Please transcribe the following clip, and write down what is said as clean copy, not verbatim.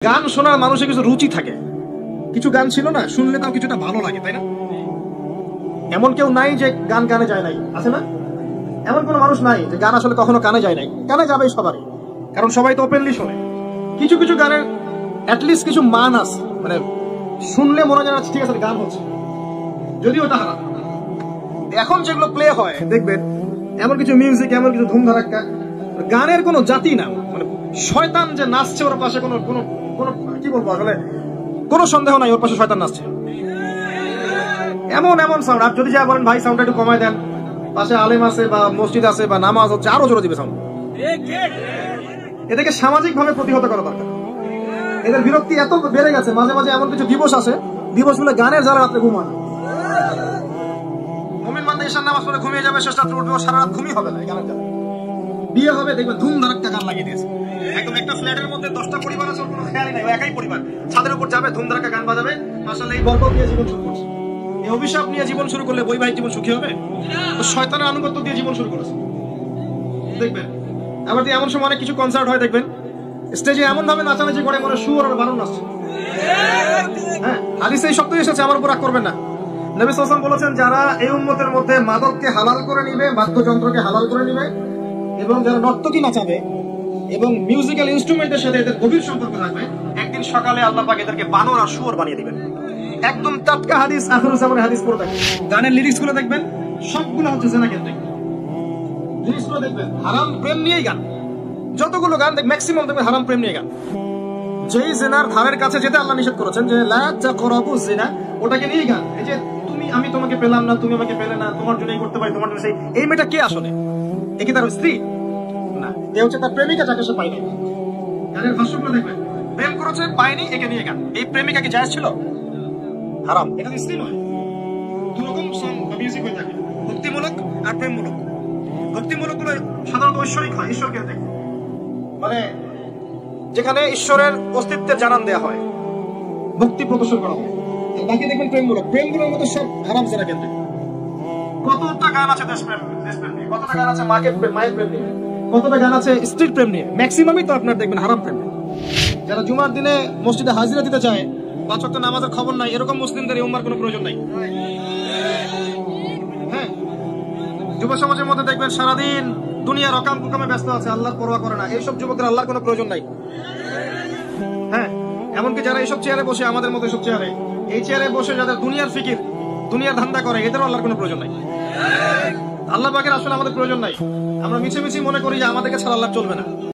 গান শোনার মানুষের কিছু রুচি থাকে, কিছু গান ছিল না শুনলে তাও কিছুটা ভালো লাগে, তাই না? এমন কেউ নাই যে গান কানে যায় নাই, আছে না? এমন কোনো মানুষ নাই যে গান আসলে কখনো কানে যায় নাই। কানে যাবে সবারই, কারণ সবাই তো ওপেনলি শোনে। কিছু কিছু গানের অ্যাটলিস্ট কিছু মান আছে, মানে শুনলে মনে হয় ঠিক আছে গান হচ্ছে, যদিও ওটা হারাম। এখন যেগুলো প্লে হয় দেখবেন, এমন কিছু মিউজিক, এমন কিছু ধুমধারাক্কা, গানের কোনো জাতি না, মানে শয়তান যে নাচছে ওর পাশে কোনো কোনো কোনো কি বলবো আসলে কোনো সন্দেহ নাই ওর পাশে শয়তান নাচছে। এমন এমন সাউন্ড, আর যদি যা বলেন ভাই সাউন্ডটা একটু কমায় দেন, পাশে আলেম আছে বা মসজিদ আছে বা নামাজ হচ্ছে, আরো জোরে দিবে সাউন্ড। এটাকে সামাজিক ভাবে প্রতিহত করা দরকার। এদের বিরক্তি এত বেড়ে গেছে, মাঝে মাঝে এমন কিছু দিবস আছে, দিবস গুলো গানের যারা রাত্রে ঘুমান, মুমিন বান্দা ঈশার নামাজ পড়ে ঘুমিয়ে যাবে, শেষ রাত্রে উঠবে, সারা রাত ঘুমিয়ে হবে না গানের জন্য। বিয়ে হবে দেখবে ধুম ধারাক্কা গান লাগিয়ে দিয়েছে, একদম একটা ফ্ল্যাটের মধ্যে 10টা পরিবার আছে, ওর কোনো খেয়ালই নাই, একাই পরিবার ছাদের উপর যাবে, ধুম ধারাক্কা গান বাজাবে, মাশাআল্লাহ এই বরকত দিয়ে জীবন শুরু করছে। এই অভিশাপ নিয়ে জীবন শুরু করলে বৈবাহিক জীবন সুখী হবে? তো শয়তানের আনুগত্য দিয়ে জীবন শুরু করেছে দেখবেন। আবার এমন সময় অনেক কিছু কনসার্ট হয় দেখবেন, স্টেজে এমন ভাবে নাচানাচি করে মনে শুয়োর আর বানর নাচছে। হ্যাঁ, হাদিসে এই শব্দ এসেছে, আমার উপর রাগ করবেন না। নবী সাল্লাল্লাহু আলাইহি ওয়াসাল্লাম বলেছেন, যারা এই উম্মতের মধ্যে মাদককে হালাল করে নিবে, বাদ্যযন্ত্রকে হালাল করে নিবে, এবং যারা নর্তকী নাচাবে এবং মিউজিক্যাল ইনস্ট্রুমেন্টের সাথে এদের গভীর সম্পর্ক থাকবে, একদিন সকালে আল্লাহ পাক এদেরকে বানর আর শুয়োর বানিয়ে দিবেন। একদম টাটকা হাদিস, আখিরুজ জামানের হাদিস পড়ে দেখবেন। গানের লিরিক্স গুলো দেখবেন, সবগুলো হচ্ছে জেনা কেন্দ্রিক। লিরিক্স গুলো দেখবেন হারাম প্রেম নিয়েই গান, যতগুলো গান দেখ ম্যাক্সিমাম দেখবেন হারাম প্রেম নিয়ে গান। যেই জেনার ধারের কাছে যেতে আল্লাহ নিষেধ করেছেন, যে লা তাকরাবু জিনা, ওটাকে নিয়েই গান। এই যে আমি তোমাকে পেলাম না, তুমি আমাকে পেলে না, তোমার জন্যই করতে পারি, তোমার জন্য সেই, এই মেয়েটা কে আসলে? এ কি তার স্ত্রী? না, এ হচ্ছে তার প্রেমিকা, যাকে সে পায়নি। গানের ভাষ্যগুলো দেখবেন, প্রেম করেছে পায়নি, একে নিয়ে গান। এই প্রেমিকা কি জায়েজ ছিল? হারাম, এটা স্ত্রী নয়। দুরকম সং বা মিউজিক হয়ে থাকে, ভক্তিমূলক আর প্রেমমূলক। ভক্তিমূলক গুলো সাধারণত ঐশ্বরিক হয়, ঈশ্বরকে দেখে, মানে যেখানে ঈশ্বরের অস্তিত্বের জানান দেওয়া হয়, ভক্তি প্রদর্শন করা হয়। বাকি দেখবেন প্রেমমূলক, প্রেমগুলোর মতো সব হারাম জেনা কেন্দ্রিক। কতটা গান আছে দেশপ্রেম নিয়ে, কতটা গান আছে মায়ের প্রেম নিয়ে, কতটা গান আছে স্ত্রীর প্রেম নিয়ে। ম্যাক্সিমামই তো আপনার দেখবেন হারাম প্রেম। যারা জুমার দিনে মসজিদে হাজিরা দিতে চায়, 5 ওয়াক্ত নামাজের খবর নাই, এরকম মুসলিমদের এই উম্মার কোনো প্রয়োজন নাই। হ্যাঁ, যুব সমাজের মধ্যে দেখবেন সারাদিন দুনিয়ার অকাম কুকামে ব্যস্ত আছে, আল্লাহর পরোয়া করে না। এইসব যুবকদের আল্লাহর কোনো প্রয়োজন নাই। হ্যাঁ, এমনকি যারা এইসব চেয়ারে বসে, আমাদের মতো এইসব চেয়ারে, এই চেয়ারে বসে যাদের দুনিয়ার ফিকির, দুনিয়ার ধান্দা করে, এদেরও আল্লাহর কোনো প্রয়োজন নাই। আল্লাহ পাকের আসলে আমাদের প্রয়োজন নাই। আমরা মিছে মিছি মনে করি যে আমাদেরকে ছাড়া আল্লাহ চলবে না।